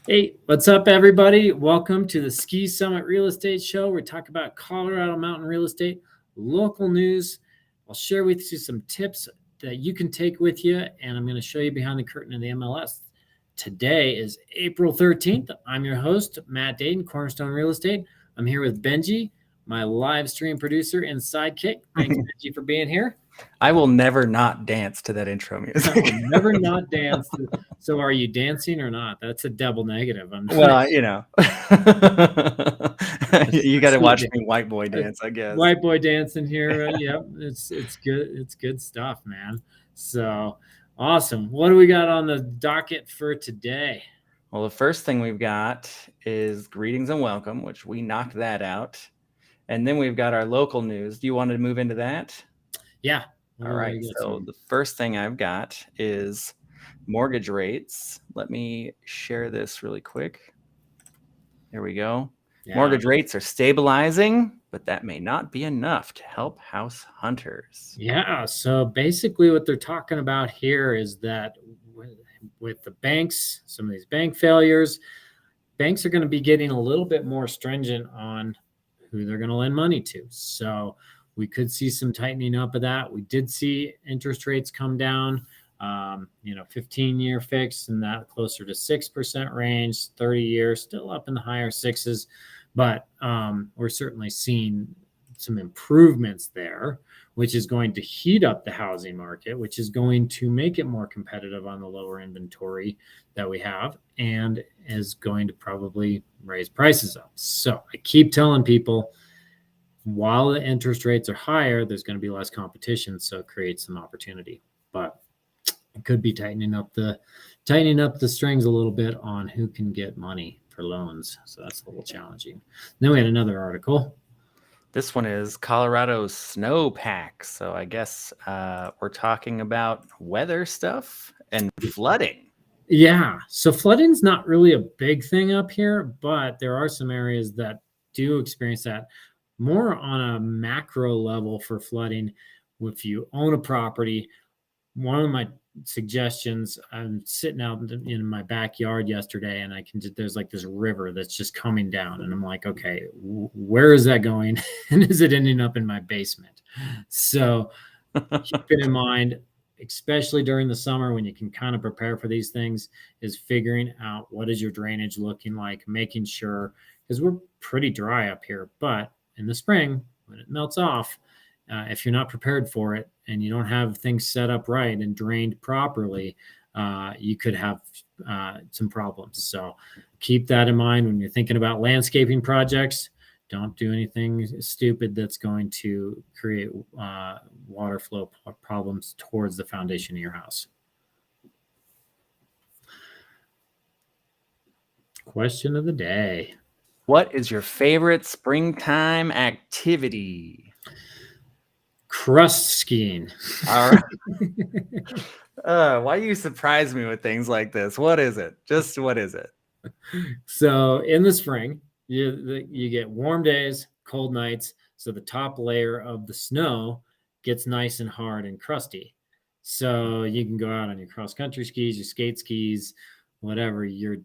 Hey, what's up, everybody? Welcome to the Ski Summit Real Estate Show. We talk about Colorado mountain real estate, local news. I'll share with you some tips that you can take with you, and I'm going to show you behind the curtain of the MLS. Today is April 13th. I'm your host, Matt Dayton, Cornerstone Real Estate. I'm here with Benji, my live stream producer and sidekick. Thanks, Benji, for being here. I will never not dance to that intro music. I will never not dance. So are you dancing or not? That's a double negative. Well, you got to watch me white boy dance, I guess. White boy dancing here. Yep, it's good. It's good stuff, man. So awesome. What do we got on the docket for today? Well, the first thing we've got is greetings and welcome, which we knocked that out. And then we've got our local news. Do you want to move into that? Yeah. All right. So the first thing I've got is mortgage rates. Let me share this really quick. There we go. Yeah. Mortgage rates are stabilizing, but that may not be enough to help house hunters. Yeah. So basically what they're talking about here is that with the banks, some of these bank failures, banks are going to be getting a little bit more stringent on who they're going to lend money to. So we could see some tightening up of that. We did see interest rates come down, 15-year fixed and that closer to 6% range, 30 years still up in the higher sixes. But we're certainly seeing some improvements there, which is going to heat up the housing market, which is going to make it more competitive on the lower inventory that we have and is going to probably raise prices up. So I keep telling people, while the interest rates are higher, there's going to be less competition, so it creates some opportunity. But it could be tightening up the strings a little bit on who can get money for loans. So that's a little challenging. Then we had another article. This one is Colorado's snowpack. So I guess we're talking about weather stuff and flooding. Yeah. So flooding's not really a big thing up here, but there are some areas that do experience that. More on a macro level for flooding. If you own a property, one of my suggestions, I'm sitting out in my backyard yesterday and there's like this river that's just coming down. And I'm like, okay, where is that going? And is it ending up in my basement? So keep it in mind, especially during the summer when you can kind of prepare for these things, is figuring out what is your drainage looking like, making sure, because we're pretty dry up here, but in the spring, when it melts off, if you're not prepared for it and you don't have things set up right and drained properly, you could have some problems. So keep that in mind when you're thinking about landscaping projects. Don't do anything stupid that's going to create water flow problems towards the foundation of your house. Question of the day. What is your favorite springtime activity? Crust skiing. All right. Why you surprise me with things like this? What is it? Just what is it? So in the spring, you get warm days, cold nights. So the top layer of the snow gets nice and hard and crusty. So you can go out on your cross-country skis, your skate skis, whatever your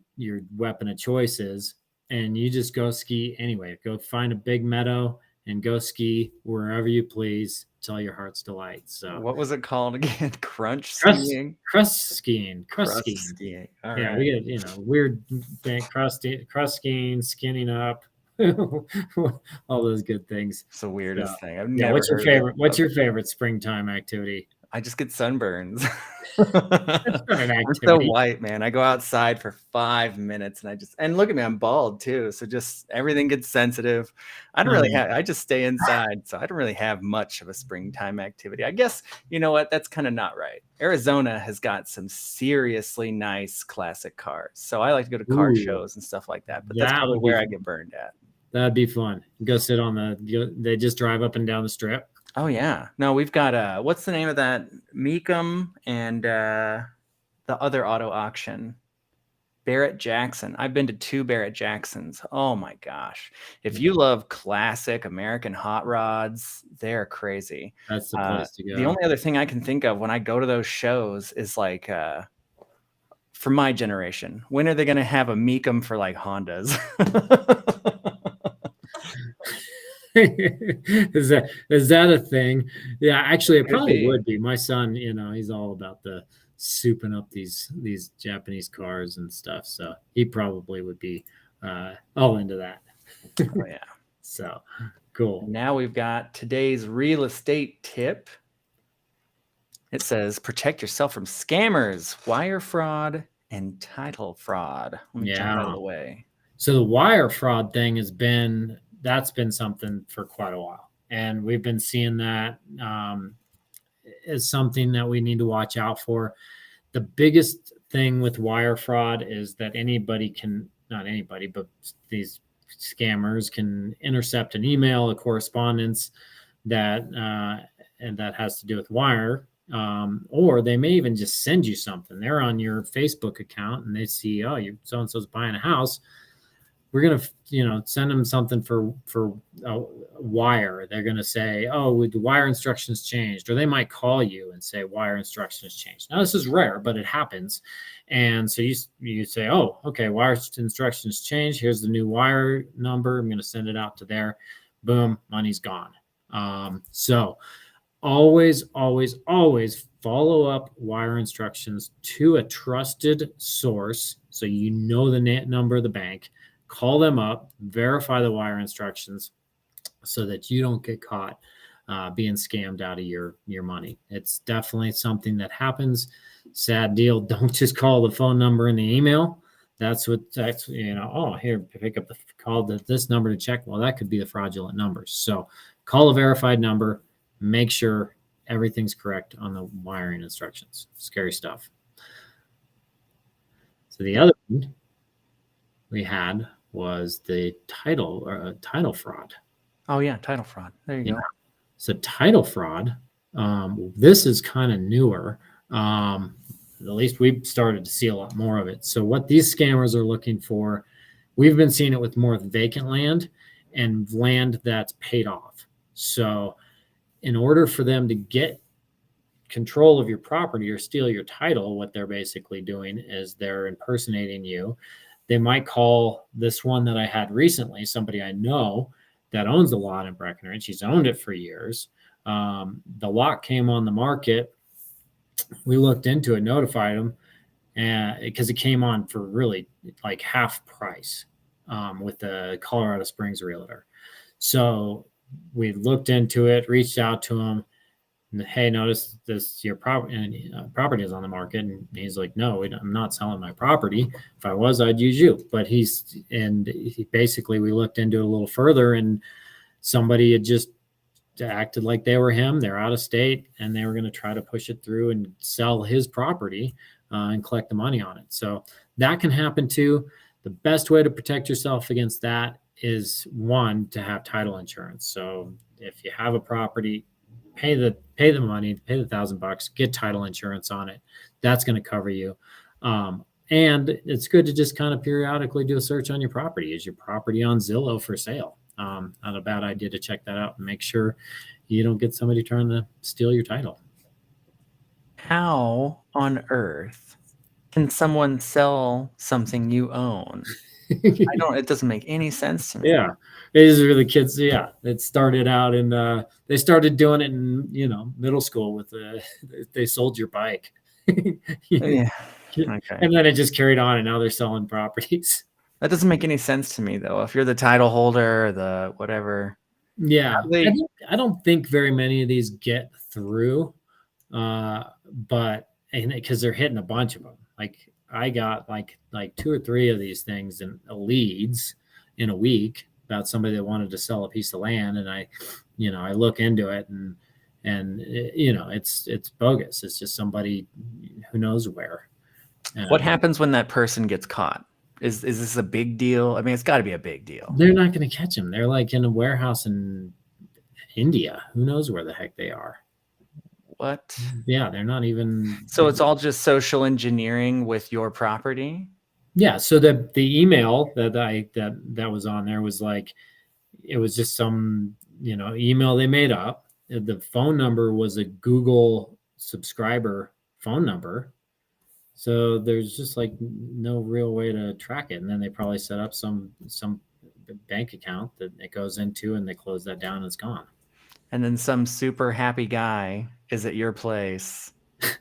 weapon of choice is, and you just go ski anyway. Go find a big meadow and go ski wherever you please till your heart's delight. So what was it called again? Crust skiing. All yeah, right. We get weird thing, crust skiing, skinning up, all those good things. It's the weirdest thing. I've never. What's your favorite? What's your favorite springtime activity? I just get sunburns. I'm so white, man. I go outside for 5 minutes and look at me, I'm bald too. So just everything gets sensitive. I just stay inside. So I don't really have much of a springtime activity. I guess, you know what? That's kind of not right. Arizona has got some seriously nice classic cars. So I like to go to car shows and stuff like that. But that's probably where I get burned at. That'd be fun. Go sit on they just drive up and down the strip. Oh yeah. No, we've got what's the name of that? Meekum and the other auto auction. Barrett Jackson. I've been to 2 Barrett Jacksons. Oh my gosh. If you love classic American hot rods, they're crazy. That's the place to go. The only other thing I can think of when I go to those shows is like for my generation? When are they going to have a Meekum for like Hondas? Is that a thing? Yeah, actually, it probably be. would be. My son, he's all about the souping up these Japanese cars and stuff. So he probably would be all into that. Oh yeah. So cool. Now we've got today's real estate tip. It says protect yourself from scammers, wire fraud, and title fraud. Let me jump out of the way. So the wire fraud thing that's been something for quite a while, and we've been seeing that as something that we need to watch out for. The biggest thing with wire fraud is that not anybody, but these scammers can intercept an email, a correspondence that and that has to do with wire. Or they may even just send you something. They're on your Facebook account and they see, oh, you so and so's buying a house. We're gonna, send them something for a wire. They're gonna say, oh, the wire instructions changed, or they might call you and say wire instructions changed. Now this is rare, but it happens, and so you say, oh, okay, wire instructions changed. Here's the new wire number. I'm gonna send it out to there. Boom, money's gone. So always, always, always follow up wire instructions to a trusted source, so you know the number of the bank. Call them up, verify the wire instructions so that you don't get caught being scammed out of your money. It's definitely something that happens. Sad deal. Don't just call the phone number in the email. That's oh, here, pick up the call to this number to check. Well, that could be the fraudulent numbers. So call a verified number, make sure everything's correct on the wiring instructions. Scary stuff. So the other one we had was the title fraud. Oh yeah, title fraud. There you go. So title fraud, this is kind of newer. At least we've started to see a lot more of it. So what these scammers are looking for, we've been seeing it with more vacant land and land that's paid off. So in order for them to get control of your property or steal your title, what they're basically doing is they're impersonating you. They might call this one that I had recently, somebody I know that owns a lot in Breckenridge. He's owned it for years. The lot came on the market. We looked into it, notified him, and because it came on for really like half price with the Colorado Springs realtor. So we looked into it, reached out to him. Hey, notice this, your property is on the market. And he's like, no, I'm not selling my property. If I was, I'd use you. But basically, we looked into it a little further, and somebody had just acted like they were him. They're out of state, and they were going to try to push it through and sell his property and collect the money on it. So that can happen too. The best way to protect yourself against that is, one, to have title insurance. So if you have a property, pay the money, pay the $1,000, get title insurance on it. That's going to cover you. And it's good to just kind of periodically do a search on your property. Is your property on Zillow for sale? Not a bad idea to check that out and make sure you don't get somebody trying to steal your title. How on earth can someone sell something you own? It doesn't make any sense to me. Yeah. These are the kids. Yeah. It started out they started doing it in, middle school with they sold your bike. Yeah. Okay. And then it just carried on, and now they're selling properties. That doesn't make any sense to me though. If you're the title holder, the whatever. Yeah. I don't think very many of these get through, but because they're hitting a bunch of them. Like I got like 2 or 3 of these things in leads in a week about somebody that wanted to sell a piece of land, and I look into it, and it's bogus. It's just somebody who knows where. What happens when that person gets caught? Is this a big deal? I mean, it's got to be a big deal. They're not going to catch them. They're like in a warehouse in India. Who knows where the heck they are? What? Yeah, they're not even. So it's all just social engineering with your property? Yeah. So the email that was on there was like, it was just some email they made up. The phone number was a Google subscriber phone number, So there's just like no real way to track it. And then they probably set up some bank account that it goes into, and they close that down and it's gone. And then some super happy guy is at your place.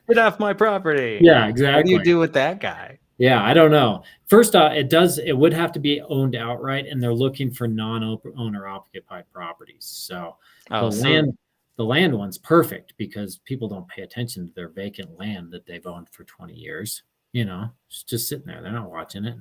Get off my property. Yeah, exactly. What do you do with that guy? Yeah, I don't know. First, it would have to be owned outright, and they're looking for non-owner occupied properties. So the land one's perfect because people don't pay attention to their vacant land that they've owned for 20 years. It's just sitting there. They're not watching it.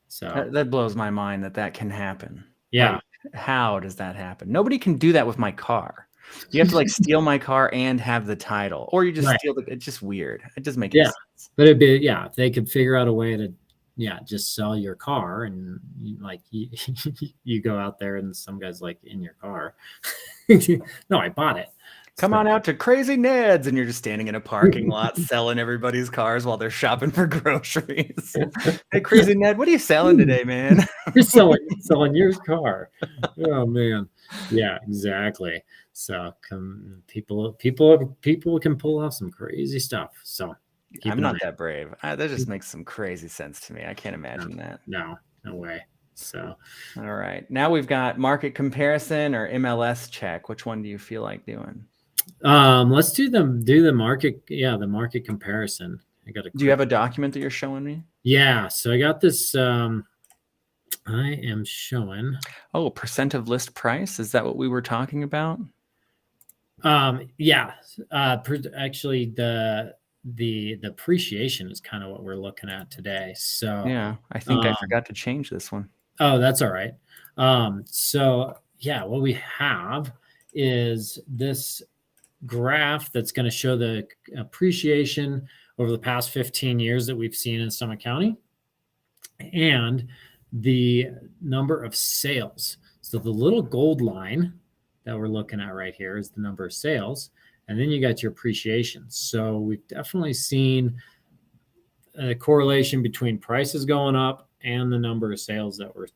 So that blows my mind that can happen. Yeah. Like, how does that happen? Nobody can do that with my car. You have to like steal my car and have the title, or you just steal it's just weird. It doesn't make any sense. But it'd be, if they could figure out a way to, just sell your car, and you go out there and some guy's like in your car. No, I bought it. Come on out to Crazy Ned's, and you're just standing in a parking lot selling everybody's cars while they're shopping for groceries. Hey, Crazy Ned, what are you selling today, man? You're selling your car. Oh man, yeah, exactly. So people can pull off some crazy stuff. So I'm not that brave. That just makes some crazy sense to me. I can't imagine that. No way. So, all right, now we've got market comparison or MLS check. Which one do you feel like doing? Let's do the market. Yeah, the market comparison. Do you have a document that you're showing me? Yeah. So I got this. I am showing. Oh, percent of list price. Is that what we were talking about? Yeah. Actually, the appreciation is kind of what we're looking at today. So yeah, I think I forgot to change this one. Oh, that's all right. So yeah, what we have is this graph that's going to show the appreciation over the past 15 years that we've seen in Summit County, and the number of sales. So the little gold line that we're looking at right here is the number of sales, and then you got your appreciation. So we've definitely seen a correlation between prices going up and the number of sales that we're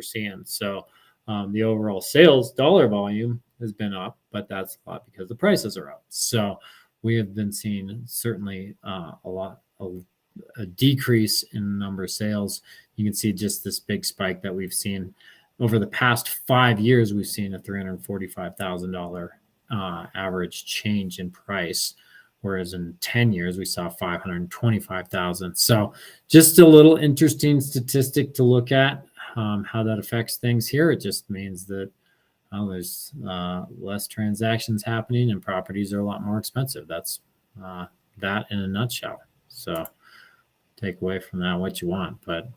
seeing. So the overall sales dollar volume has been up, but that's a lot because the prices are up. So we have been seeing certainly a decrease in the number of sales. You can see just this big spike that we've seen over the past 5 years. We've seen a $345,000 average change in price, whereas in 10 years we saw 525,000. So just a little interesting statistic to look at, how that affects things here. It just means that there's less transactions happening and properties are a lot more expensive. That's that in a nutshell. So take away from that what you want, but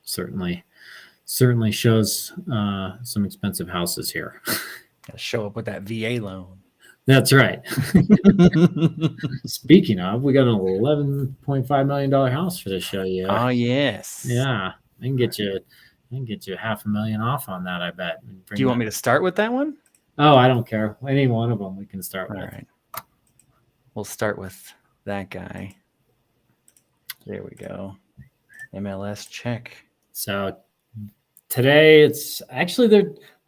certainly shows some expensive houses here. Gotta show up with that VA loan. That's right. Speaking of, we got an $11.5 million house to show you. Oh yes. Yeah, I can get you $500,000 off on that, I bet. Do you want me to start with that one? Oh, I don't care. Any one of them we can start with. All right. We'll start with that guy. There we go. MLS check. So today it's actually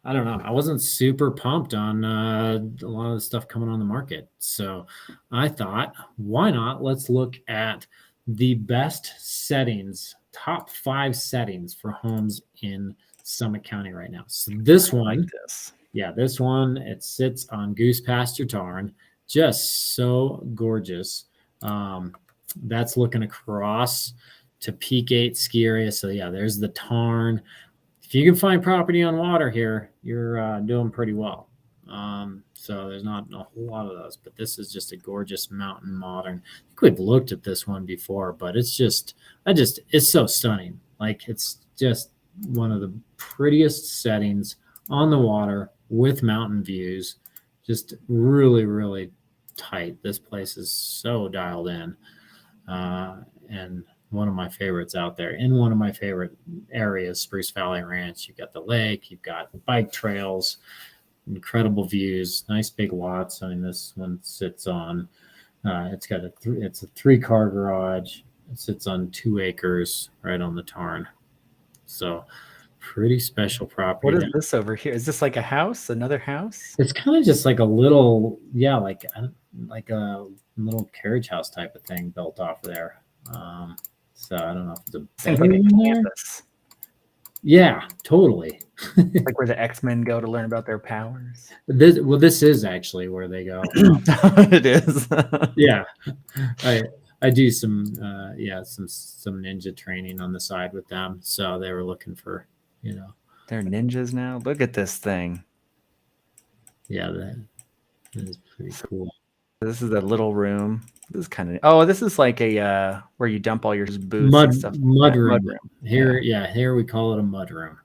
I don't know. I wasn't super pumped on a lot of the stuff coming on the market. So I thought, why not? Let's look at the best settings, top 5 settings for homes in Summit County right now. So this one, it sits on Goose Pasture Tarn. Just so gorgeous. That's looking across to Peak 8 ski area. So yeah, there's the Tarn. If you can find property on water here, you're doing pretty well. So there's not a whole lot of those, but this is just a gorgeous mountain modern. I think we've looked at this one before, but it's so stunning. Like, it's just one of the prettiest settings on the water with mountain views. Just really, really tight. This place is so dialed in, and one of my favorites out there in one of my favorite areas, Spruce Valley Ranch. You've got the lake, you've got bike trails, incredible views, nice big lots. I mean, this one sits on, it's a 3-car garage. It sits on 2 acres right on the Tarn. So pretty special property. What is this over here? Is this like a house, another house? It's kind of just like a little, like a little carriage house type of thing built off of there. So I don't know if it's a Seems like a campus. Yeah, totally. Like where the X-Men go to learn about their powers. This is actually where they go. It is. Yeah, I do some some ninja training on the side with them. So they were looking for, they're ninjas now. Look at this thing. Yeah, that is pretty cool. This is a little room. This is kind of this is like a where you dump all your boots and stuff. Mud room. Here we call it a mud room.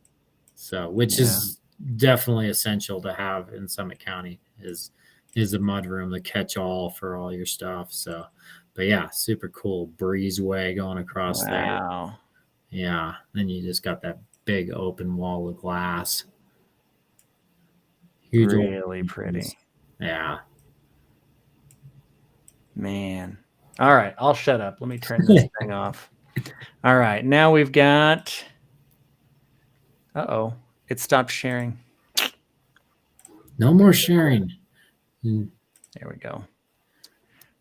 So which is definitely essential to have in Summit County is a mud room, the catch all for all your stuff. So but yeah, super cool breezeway going across there. Wow. Yeah. Then you just got that big open wall of glass. Huge, really pretty. Yeah. Man. All right, I'll shut up. Let me turn this thing off. All right, now we've got it stopped sharing. No more sharing. There we go. All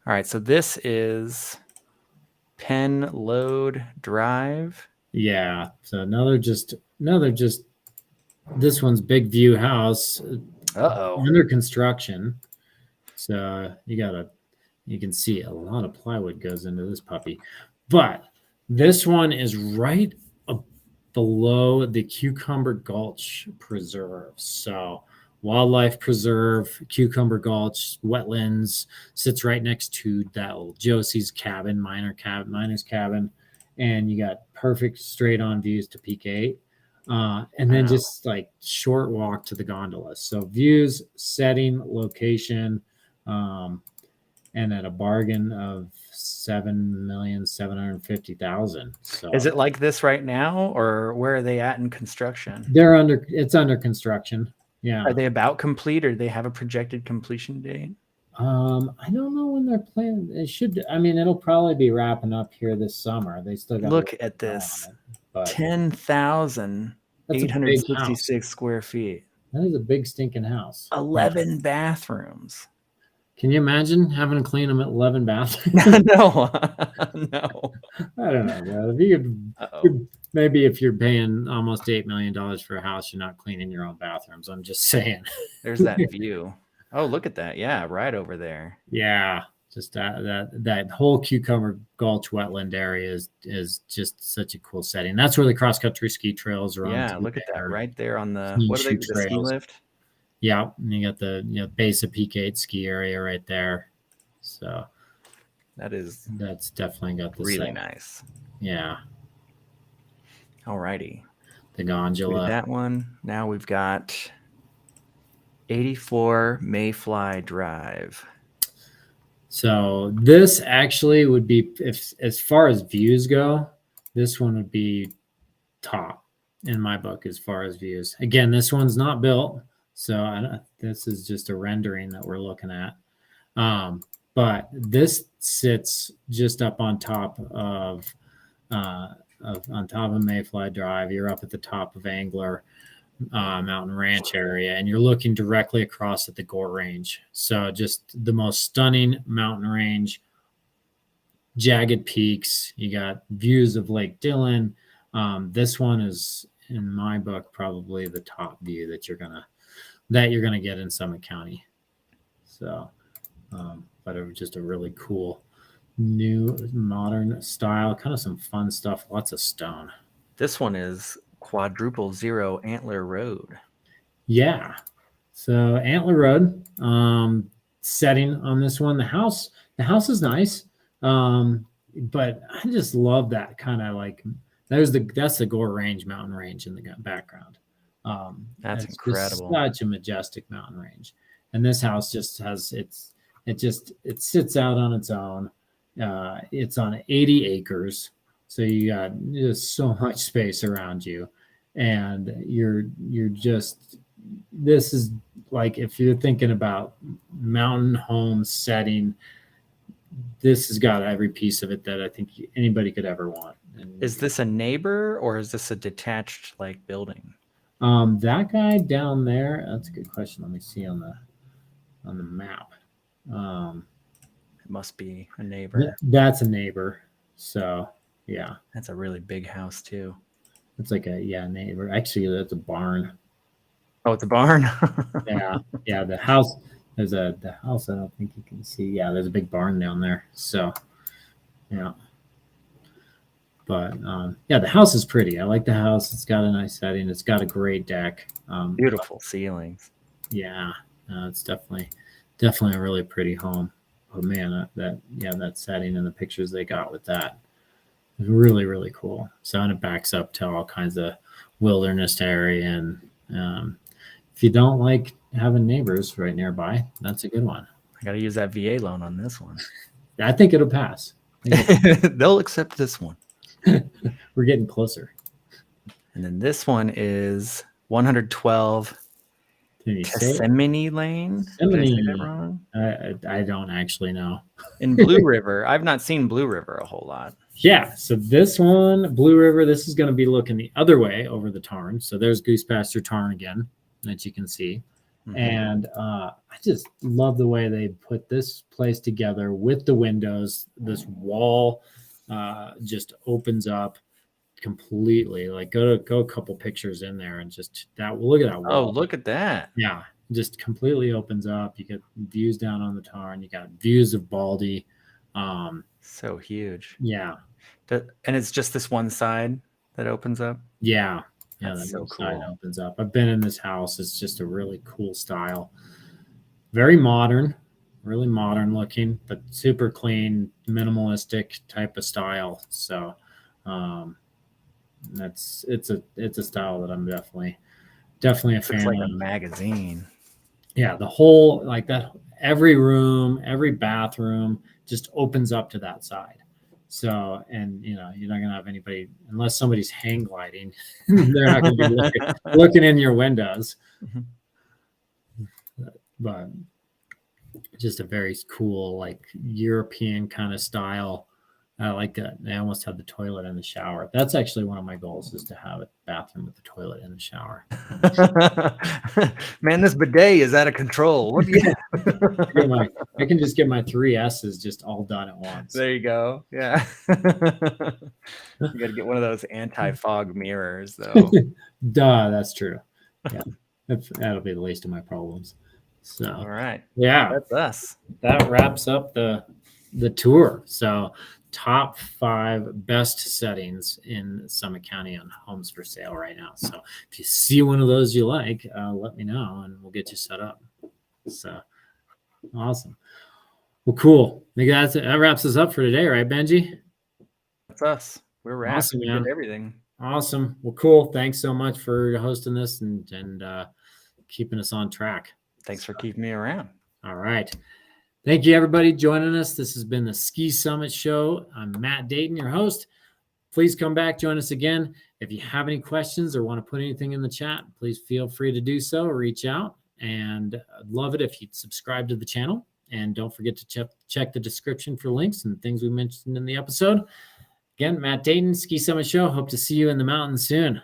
right, so this is Penn Load Drive. Yeah. So another just this one's Big View House. Under construction. So you can see a lot of plywood goes into this puppy. But this one is right below the Cucumber Gulch Preserve. So wildlife preserve, Cucumber Gulch, wetlands, sits right next to that old Josie's cabin, miner's cabin. And you got perfect straight on views to Peak 8. And then just like short walk to the gondolas. So views, setting, location, and at a bargain of $7,750,000. So is it like this right now, or where are they at in construction? It's under construction. Yeah. Are they about complete, or do they have a projected completion date? I don't know when they're planning. It should. I mean, it'll probably be wrapping up here this summer. They still got look at this. 10,866 square feet. That is a big stinking house. 11 bathrooms. Can you imagine having to clean them at 11 bathrooms? No. I don't know. If you could, maybe if you're paying almost $8 million for a house, you're not cleaning your own bathrooms. I'm just saying. There's that view. Oh, look at that. Yeah, right over there. Yeah. Just that whole Cucumber Gulch wetland area is just such a cool setting. That's where the cross country ski trails are. Yeah, look at that right there on the the ski lift. Yeah, and you got the base of Peak 8 ski area right there. So that's definitely got the really nice. Yeah. All righty. The gondola. That one. Now we've got 84 Mayfly Drive. So this actually would be, if as far as views go, this one would be top in my book as far as views. Again, this one's not built, so this is just a rendering that we're looking at. But this sits just up on top of Mayfly Drive. You're up at the top of Angler Mountain Ranch area, and you're looking directly across at the Gore Range. So just the most stunning mountain range, jagged peaks. You got views of Lake Dillon. This one is, in my book, probably the top view that you're gonna get in Summit County. So, but it was just a really cool, new, modern style, kind of some fun stuff. Lots of stone. This one is Quadruple Zero Antler Road. Yeah. So Antler Road, setting on this one. The house is nice. But I just love that kind of like that's the Gore Range mountain range in the background. That's incredible. Such a majestic mountain range. And this house just has it sits out on its own. It's on 80 acres. So you got just so much space around you. And this is like, if you're thinking about mountain home setting, this has got every piece of it that I think anybody could ever want. And is this a neighbor, or is this a detached like building? That guy down there, that's a good question. Let me see on the map. must be a neighbor. That's a neighbor. So yeah, that's a really big house too. It's like a neighbor. Actually, that's a barn. Oh, it's a barn. yeah. The house the house. I don't think you can see. Yeah, there's a big barn down there. So yeah. But the house is pretty. I like the house. It's got a nice setting. It's got a great deck. Beautiful ceilings. Yeah, it's definitely a really pretty home. Oh man, that setting and the pictures they got with that is really, really cool. So and it backs up to all kinds of wilderness area, and if you don't like having neighbors right nearby, that's a good one. I got to use that VA loan on this one. I think it'll pass. They'll accept this one. We're getting closer. And then this one is 112 Gethsemane Lane. Did I say that wrong? I don't actually know. In Blue River. I've not seen Blue River a whole lot. Yeah, so this one, Blue River, this is going to be looking the other way over the tarn. So there's Goose Pasture Tarn again, that you can see. Mm-hmm. And I just love the way they put this place together with the windows. This wall just opens up completely. Like go a couple pictures in there and just that. Look at that wall. Oh, look at that. Yeah, just completely opens up. You get views down on the tarn. You got views of Baldy. So huge. Yeah. And it's just this one side that opens up? Yeah. Yeah, that's so cool. Side opens up. I've been in this house. It's just a really cool style. Very modern, really modern looking, but super clean, minimalistic type of style. So it's a style that I'm definitely a fan of. It's like a magazine. Yeah, the whole like that, every room, every bathroom just opens up to that side. So, and you're not going to have anybody, unless somebody's hang gliding, they're not going to be looking in your windows. Mm-hmm. But just a very cool, like European kind of style. I like that. They almost have the toilet and the shower. That's actually one of my goals, is to have a bathroom with the toilet and the shower. Man, this bidet is out of control. What do you I can just get my 3 S's just all done at once. There you go. Yeah. You got to get one of those anti-fog mirrors, though. Duh, that's true. Yeah, that'll be the least of my problems. So, all right. Yeah, that's us. That wraps up the tour. So, top 5 best settings in Summit County on homes for sale right now. So if you see one of those you like, let me know and we'll get you set up. So awesome. Well, cool. I think that wraps us up for today, right, Benji? That's us. We're wrapped. Awesome, man. We did everything. Awesome. Well, cool. Thanks so much for hosting this and keeping us on track. Thanks for keeping me around. All right. Thank you, everybody, joining us. This has been the Ski Summit Show. I'm Matt Dayton, your host. Please come back, join us again. If you have any questions or want to put anything in the chat, please feel free to do so. Reach out, and I'd love it if you'd subscribe to the channel. And don't forget to check the description for links and things we mentioned in the episode. Again, Matt Dayton, Ski Summit Show. Hope to see you in the mountains soon.